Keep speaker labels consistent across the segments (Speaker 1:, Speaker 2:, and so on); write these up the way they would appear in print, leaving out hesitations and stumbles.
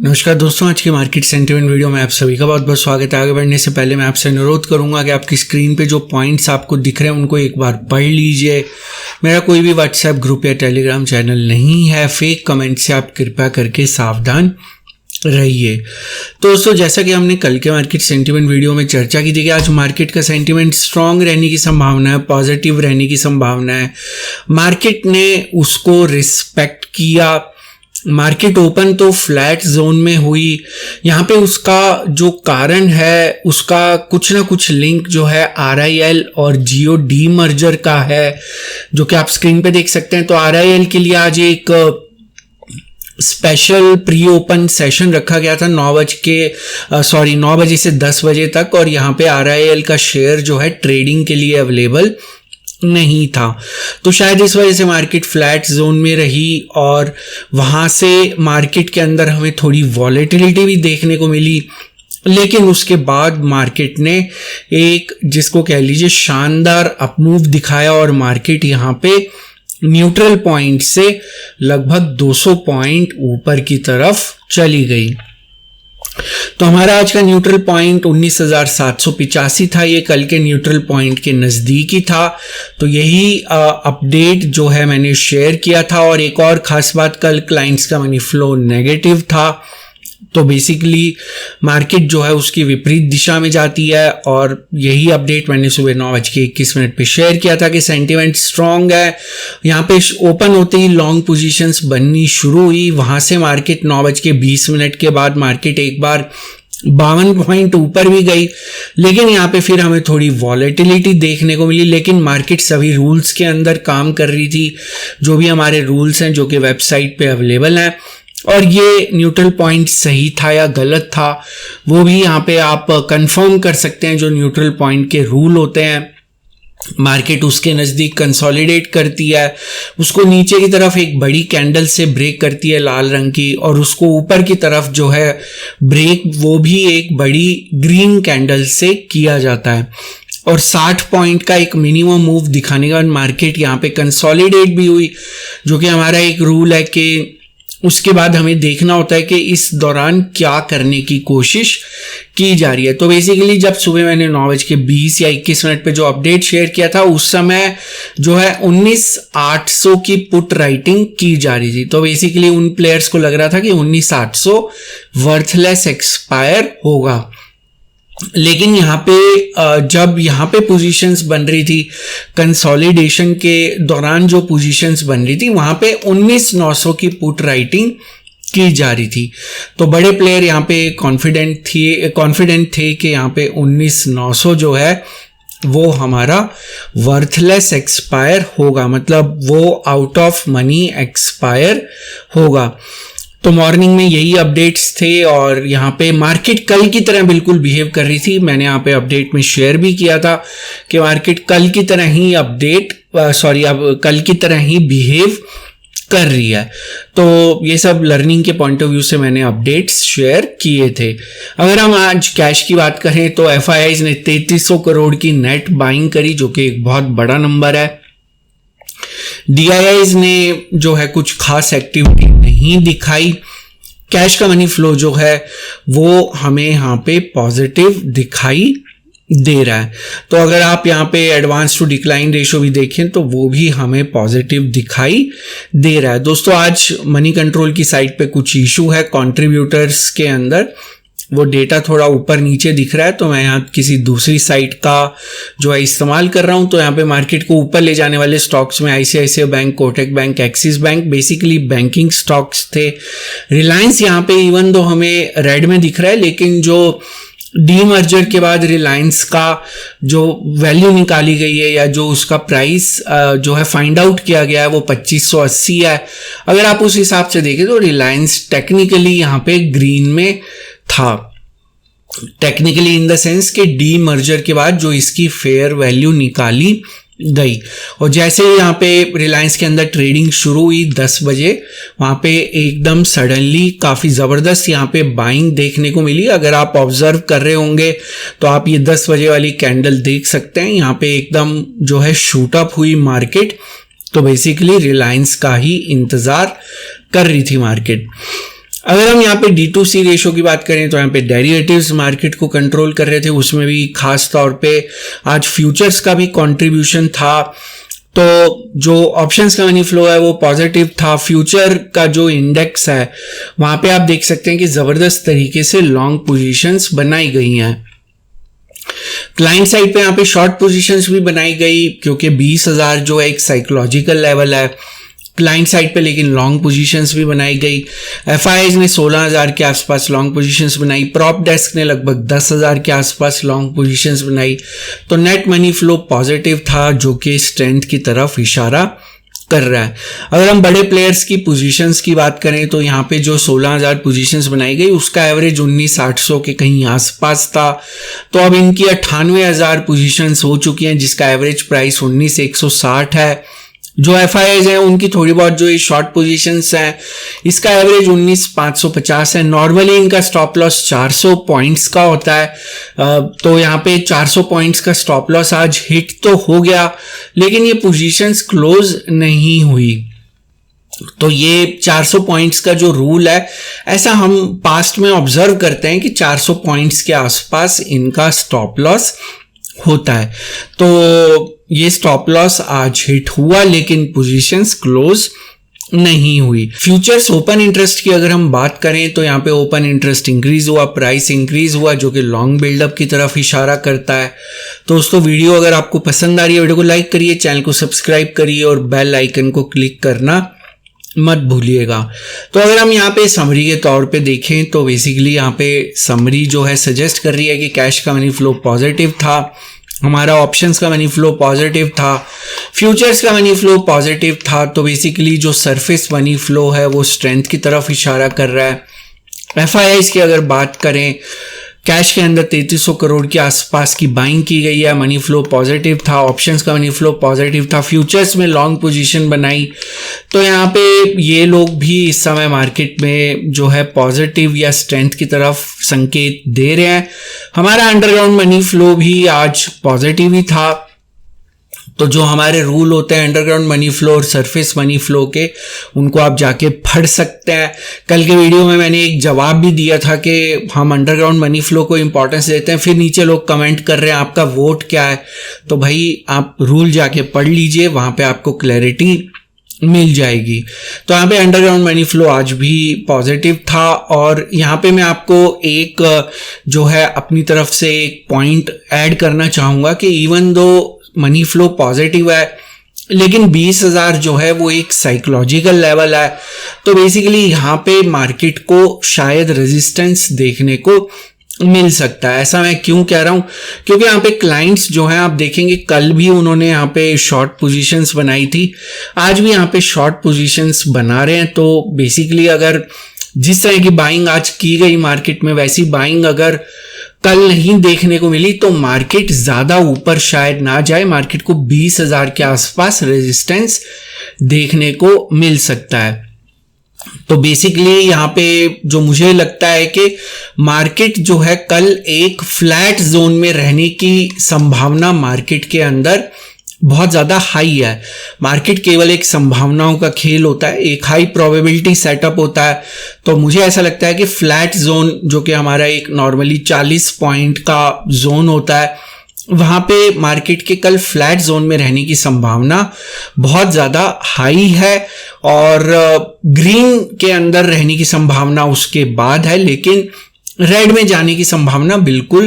Speaker 1: नमस्कार दोस्तों, आज के मार्केट सेंटिमेंट वीडियो में आप सभी का बहुत बहुत स्वागत है। आगे बढ़ने से पहले मैं आपसे अनुरोध करूंगा कि आपकी स्क्रीन पे जो पॉइंट्स आपको दिख रहे हैं उनको एक बार पढ़ लीजिए। मेरा कोई भी व्हाट्सएप ग्रुप या टेलीग्राम चैनल नहीं है। फेक कमेंट से आप कृपया करके सावधान रहिए। तो दोस्तों, जैसा कि हमने कल के मार्केट सेंटिमेंट वीडियो में चर्चा की थी कि आज मार्केट का सेंटिमेंट स्ट्रांग रहने की संभावना है, पॉजिटिव रहने की संभावना है। मार्केट ने उसको रिस्पेक्ट किया। मार्केट ओपन तो फ्लैट जोन में हुई। यहाँ पे उसका जो कारण है उसका कुछ ना कुछ लिंक जो है RIL और जियो डी मर्जर का है, जो कि आप स्क्रीन पे देख सकते हैं। तो RIL के लिए आज एक स्पेशल प्री ओपन सेशन रखा गया था 9 बजे से 10 बजे तक, और यहाँ पे RIL का शेयर जो है ट्रेडिंग के लिए अवेलेबल नहीं था। तो शायद इस वजह से मार्केट फ्लैट जोन में रही और वहां से मार्केट के अंदर हमें थोड़ी वॉलेटिलिटी भी देखने को मिली। लेकिन उसके बाद मार्केट ने एक, जिसको कह लीजिए, शानदार अपमूव दिखाया और मार्केट यहाँ पे न्यूट्रल पॉइंट से लगभग 200 पॉइंट ऊपर की तरफ चली गई। तो हमारा आज का न्यूट्रल पॉइंट 19,785 था। ये कल के न्यूट्रल पॉइंट के नज़दीक ही था। तो यही अपडेट जो है मैंने शेयर किया था। और एक और ख़ास बात, कल क्लाइंट्स का मनी फ्लो नेगेटिव था। तो बेसिकली मार्केट जो है उसकी विपरीत दिशा में जाती है। और यही अपडेट मैंने सुबह 9:21 पे शेयर किया था कि सेंटिमेंट स्ट्रांग है। यहाँ पे ओपन होते ही लॉन्ग पोजीशंस बननी शुरू हुई। वहां से मार्केट 9:20 के बाद मार्केट एक बार 52 पॉइंट ऊपर भी गई, लेकिन यहाँ पे फिर हमें थोड़ी वॉलेटिलिटी देखने को मिली। लेकिन मार्केट सभी रूल्स के अंदर काम कर रही थी, जो भी हमारे रूल्स हैं जो कि वेबसाइट पे अवेलेबल हैं। और ये न्यूट्रल पॉइंट सही था या गलत था, वो भी यहाँ पे आप कंफर्म कर सकते हैं। जो न्यूट्रल पॉइंट के रूल होते हैं, मार्केट उसके नज़दीक कंसोलिडेट करती है, उसको नीचे की तरफ एक बड़ी कैंडल से ब्रेक करती है लाल रंग की, और उसको ऊपर की तरफ जो है ब्रेक वो भी एक बड़ी ग्रीन कैंडल से किया जाता है। और 60 पॉइंट का एक मिनिमम मूव दिखाने के बाद मार्केट यहाँ पे कंसोलिडेट भी हुई, जो कि हमारा एक रूल है कि उसके बाद हमें देखना होता है कि इस दौरान क्या करने की कोशिश की जा रही है। तो बेसिकली जब सुबह मैंने 9:20 या 21 पे जो अपडेट शेयर किया था, उस समय जो है 19,800 की पुट राइटिंग की जा रही थी। तो बेसिकली उन प्लेयर्स को लग रहा था कि 19,800 वर्थलेस एक्सपायर होगा। लेकिन यहाँ पे जब यहाँ पे पोजीशंस बन रही थी, कंसोलिडेशन के दौरान जो पोजीशंस बन रही थी, वहां पे 19,900 की पुट राइटिंग की जा रही थी। तो बड़े प्लेयर यहाँ पे कॉन्फिडेंट थे कि यहाँ पे 19,900 जो है वो हमारा वर्थलेस एक्सपायर होगा, मतलब वो आउट ऑफ मनी एक्सपायर होगा। तो मॉर्निंग में यही अपडेट्स थे और यहाँ पे मार्केट कल की तरह बिल्कुल बिहेव कर रही थी। मैंने यहाँ पे अपडेट में शेयर भी किया था कि मार्केट कल की तरह ही कल की तरह ही बिहेव कर रही है। तो ये सब लर्निंग के पॉइंट ऑफ व्यू से मैंने अपडेट्स शेयर किए थे। अगर हम आज कैश की बात करें तो FIIs ने 3300 करोड़ की नेट बाइंग करी, जो कि एक बहुत बड़ा नंबर है। DIIs ने जो है कुछ खास एक्टिविटी नहीं दिखाई। कैश का मनी फ्लो जो है वो हमें यहाँ पे पॉजिटिव दिखाई दे रहा है। तो अगर आप यहाँ पे एडवांस टू डिक्लाइन रेशो भी देखें तो वो भी हमें पॉजिटिव दिखाई दे रहा है। दोस्तों, आज मनी कंट्रोल की साइड पे कुछ इशू है कंट्रीब्यूटर्स के अंदर, वो डेटा थोड़ा ऊपर नीचे दिख रहा है। तो मैं यहाँ किसी दूसरी साइट का जो है इस्तेमाल कर रहा हूँ। तो यहाँ पे मार्केट को ऊपर ले जाने वाले स्टॉक्स में ICICI bank, Kotak bank, axis bank, basically banking stocks थे। रिलायंस यहाँ पे इवन दो हमें रेड में दिख रहा है, लेकिन जो डीमर्जर के बाद रिलायंस का जो वैल्यू निकाली गई है या जो उसका प्राइस जो है फाइंड आउट किया गया है वो 2580 है। अगर आप उस हिसाब से देखें तो रिलायंस टेक्निकली यहाँ पे ग्रीन में था। टेक्निकली इन द सेंस के डी मर्जर के बाद जो इसकी फेयर वैल्यू निकाली गई। और जैसे यहाँ पे रिलायंस के अंदर ट्रेडिंग शुरू हुई 10 बजे, वहाँ पे एकदम सडनली काफ़ी ज़बरदस्त यहाँ पे बाइंग देखने को मिली। अगर आप ऑब्जर्व कर रहे होंगे तो आप ये 10 बजे वाली कैंडल देख सकते हैं। यहाँ पे एकदम जो है शूट अप हुई मार्केट। तो बेसिकली रिलायंस का ही इंतज़ार कर रही थी मार्केट। अगर हम यहाँ पे D2C रेशो की बात करें तो यहाँ पे डेरिवेटिव्स मार्केट को कंट्रोल कर रहे थे, उसमें भी खास तौर पे आज फ्यूचर्स का भी कंट्रीब्यूशन था। तो जो ऑप्शंस का मनी फ्लो है वो पॉजिटिव था। फ्यूचर का जो इंडेक्स है वहां पे आप देख सकते हैं कि जबरदस्त तरीके से लॉन्ग पोजीशंस बनाई गई हैं। क्लाइंट साइड पे यहाँ पे शॉर्ट पोजीशंस भी बनाई गई, क्योंकि 20,000 जो है एक साइकोलॉजिकल लेवल है क्लाइंट साइड पे, लेकिन लॉन्ग पोजीशंस भी बनाई गई। एफआईआईज ने 16,000 के आसपास लॉन्ग पोजीशंस बनाई, प्रॉप डेस्क ने लगभग 10,000 के आसपास लॉन्ग पोजीशंस बनाई। तो नेट मनी फ्लो पॉजिटिव था, जो कि स्ट्रेंथ की तरफ इशारा कर रहा है। अगर हम बड़े प्लेयर्स की पोजीशंस की बात करें तो यहाँ पे जो 16,000 पोजीशंस बनाई गई उसका एवरेज 19,800 के कहीं आसपास था। तो अब इनकी 98,000 पोजीशंस हो चुकी हैं, जिसका एवरेज प्राइस 19,160 है। जो एफआईआईज हैं उनकी थोड़ी बहुत जो ये शॉर्ट पोजीशंस हैं इसका एवरेज 19,550 है। नॉर्मली इनका स्टॉप लॉस 400 पॉइंट्स का होता है, तो यहाँ पे 400 पॉइंट्स का स्टॉप लॉस आज हिट तो हो गया, लेकिन ये पोजीशंस क्लोज नहीं हुई। तो ये 400 पॉइंट्स का जो रूल है, ऐसा हम पास्ट में ऑब्जर्व करते हैं कि 400 पॉइंट्स के आसपास इनका स्टॉप लॉस होता है। तो ये स्टॉप लॉस आज हिट हुआ, लेकिन पोजीशंस क्लोज नहीं हुई। फ्यूचर्स ओपन इंटरेस्ट की अगर हम बात करें तो यहाँ पे ओपन इंटरेस्ट इंक्रीज हुआ, प्राइस इंक्रीज हुआ, जो कि लॉन्ग बिल्डअप की तरफ इशारा करता है। तो दोस्तों वीडियो अगर आपको पसंद आ रही है, वीडियो को लाइक करिए, चैनल को सब्सक्राइब करिए और बेल आइकन को क्लिक करना मत भूलिएगा। तो अगर हम यहाँ पे समरी के तौर पे देखें तो बेसिकली यहाँ पे समरी जो है सजेस्ट कर रही है कि कैश का मनी फ्लो पॉजिटिव था, हमारा ऑप्शंस का मनी फ्लो पॉजिटिव था, फ्यूचर्स का मनी फ्लो पॉजिटिव था। तो बेसिकली जो सरफेस मनी फ्लो है वो स्ट्रेंथ की तरफ इशारा कर रहा है। एफआईआईज की अगर बात करें, कैश के अंदर 3300 करोड़ के आसपास की बाइंग की गई है, मनी फ्लो पॉजिटिव था, ऑप्शंस का मनी फ्लो पॉजिटिव था, फ्यूचर्स में लॉन्ग पोजीशन बनाई। तो यहाँ पे ये लोग भी इस समय मार्केट में जो है पॉजिटिव या स्ट्रेंथ की तरफ संकेत दे रहे हैं। हमारा अंडरग्राउंड मनी फ्लो भी आज पॉजिटिव ही था। तो जो हमारे रूल होते हैं अंडरग्राउंड मनी फ्लो और सरफेस मनी फ्लो के, उनको आप जाके पढ़ सकते हैं। कल के वीडियो में मैंने एक जवाब भी दिया था कि हम अंडरग्राउंड मनी फ्लो को इंपॉर्टेंस देते हैं, फिर नीचे लोग कमेंट कर रहे हैं आपका वोट क्या है। तो भाई आप रूल जाके पढ़ लीजिए, वहां पे आपको क्लैरिटी मिल जाएगी। तो यहाँ पे अंडरग्राउंड मनी फ्लो आज भी पॉजिटिव था। और यहाँ पे मैं आपको एक जो है अपनी तरफ से एक पॉइंट ऐड करना चाहूँगा कि even though money flow positive है, लेकिन 20,000 जो है वो एक साइकोलॉजिकल लेवल है। तो बेसिकली यहाँ पे मार्केट को शायद रेजिस्टेंस देखने को मिल सकता है। ऐसा मैं क्यों कह रहा हूँ, क्योंकि यहाँ पे क्लाइंट्स जो हैं आप देखेंगे कल भी उन्होंने यहाँ पे शॉर्ट पोजीशंस बनाई थी, आज भी यहाँ पे शॉर्ट पोजीशंस बना रहे हैं। तो बेसिकली अगर जिस तरह की बाइंग आज की गई मार्केट में, वैसी बाइंग अगर कल नहीं देखने को मिली तो मार्केट ज्यादा ऊपर शायद ना जाए, मार्केट को 20,000 के आसपास रेजिस्टेंस देखने को मिल सकता है। तो बेसिकली यहाँ पे जो मुझे लगता है कि मार्केट जो है कल एक फ्लैट जोन में रहने की संभावना मार्केट के अंदर बहुत ज्यादा हाई है। मार्केट केवल एक संभावनाओं का खेल होता है, एक हाई प्रोबेबिलिटी सेटअप होता है। तो मुझे ऐसा लगता है कि फ्लैट जोन जो कि हमारा एक नॉर्मली 40 पॉइंट का जोन होता है, वहां पे मार्केट के कल फ्लैट जोन में रहने की संभावना बहुत ज्यादा हाई है। और ग्रीन के अंदर रहने की संभावना उसके बाद है, लेकिन रेड में जाने की संभावना बिल्कुल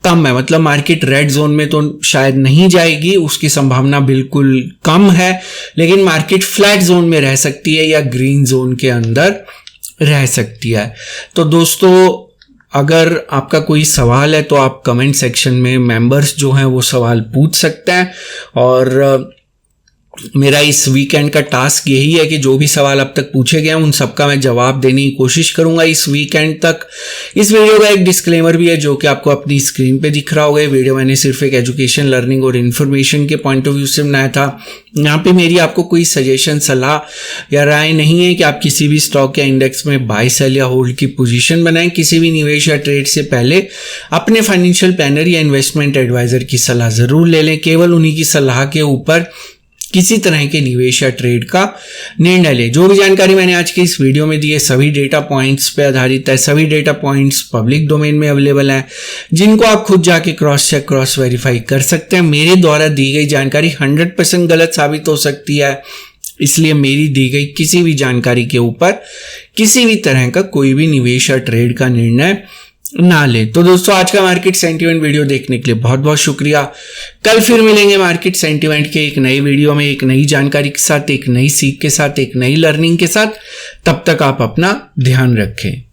Speaker 1: कम है। मतलब मार्केट रेड जोन में तो शायद नहीं जाएगी, उसकी संभावना बिल्कुल कम है, लेकिन मार्केट फ्लैट जोन में रह सकती है या ग्रीन जोन के अंदर रह सकती है। तो दोस्तों अगर आपका कोई सवाल है तो आप कमेंट सेक्शन में मेंबर्स जो हैं वो सवाल पूछ सकते हैं। और मेरा इस वीकेंड का टास्क यही है कि जो भी सवाल अब तक पूछे गए हैं उन सबका मैं जवाब देने की कोशिश करूंगा इस वीकेंड तक। इस वीडियो का एक डिस्क्लेमर भी है जो कि आपको अपनी स्क्रीन पे दिख रहा होगा। ये वीडियो मैंने सिर्फ एक एजुकेशन, लर्निंग और इन्फॉर्मेशन के पॉइंट ऑफ व्यू से बनाया था। यहाँ पे मेरी आपको कोई सजेशन, सलाह या राय नहीं है कि आप किसी भी स्टॉक या इंडेक्स में बाय, सेल या होल्ड की पोजीशन बनाएं। किसी भी निवेश या ट्रेड से पहले अपने फाइनेंशियल प्लानर या इन्वेस्टमेंट एडवाइजर की सलाह जरूर ले लें। केवल उन्हीं की सलाह के ऊपर किसी तरह के निवेश या ट्रेड का निर्णय ले। जो भी जानकारी मैंने आज की इस वीडियो में दी है सभी डेटा पॉइंट्स पे आधारित है, सभी डेटा पॉइंट्स पब्लिक डोमेन में अवेलेबल हैं, जिनको आप खुद जाके क्रॉस चेक क्रॉस वेरीफाई कर सकते हैं। मेरे द्वारा दी गई जानकारी 100% गलत साबित हो सकती है, इसलिए मेरी दी गई किसी भी जानकारी के ऊपर किसी भी तरह का कोई भी निवेश या ट्रेड का निर्णय ना ले। तो दोस्तों आज का मार्केट सेंटीमेंट वीडियो देखने के लिए बहुत बहुत शुक्रिया। कल फिर मिलेंगे मार्केट सेंटीमेंट के एक नई वीडियो में, एक नई जानकारी के साथ, एक नई सीख के साथ, एक नई लर्निंग के साथ। तब तक आप अपना ध्यान रखें।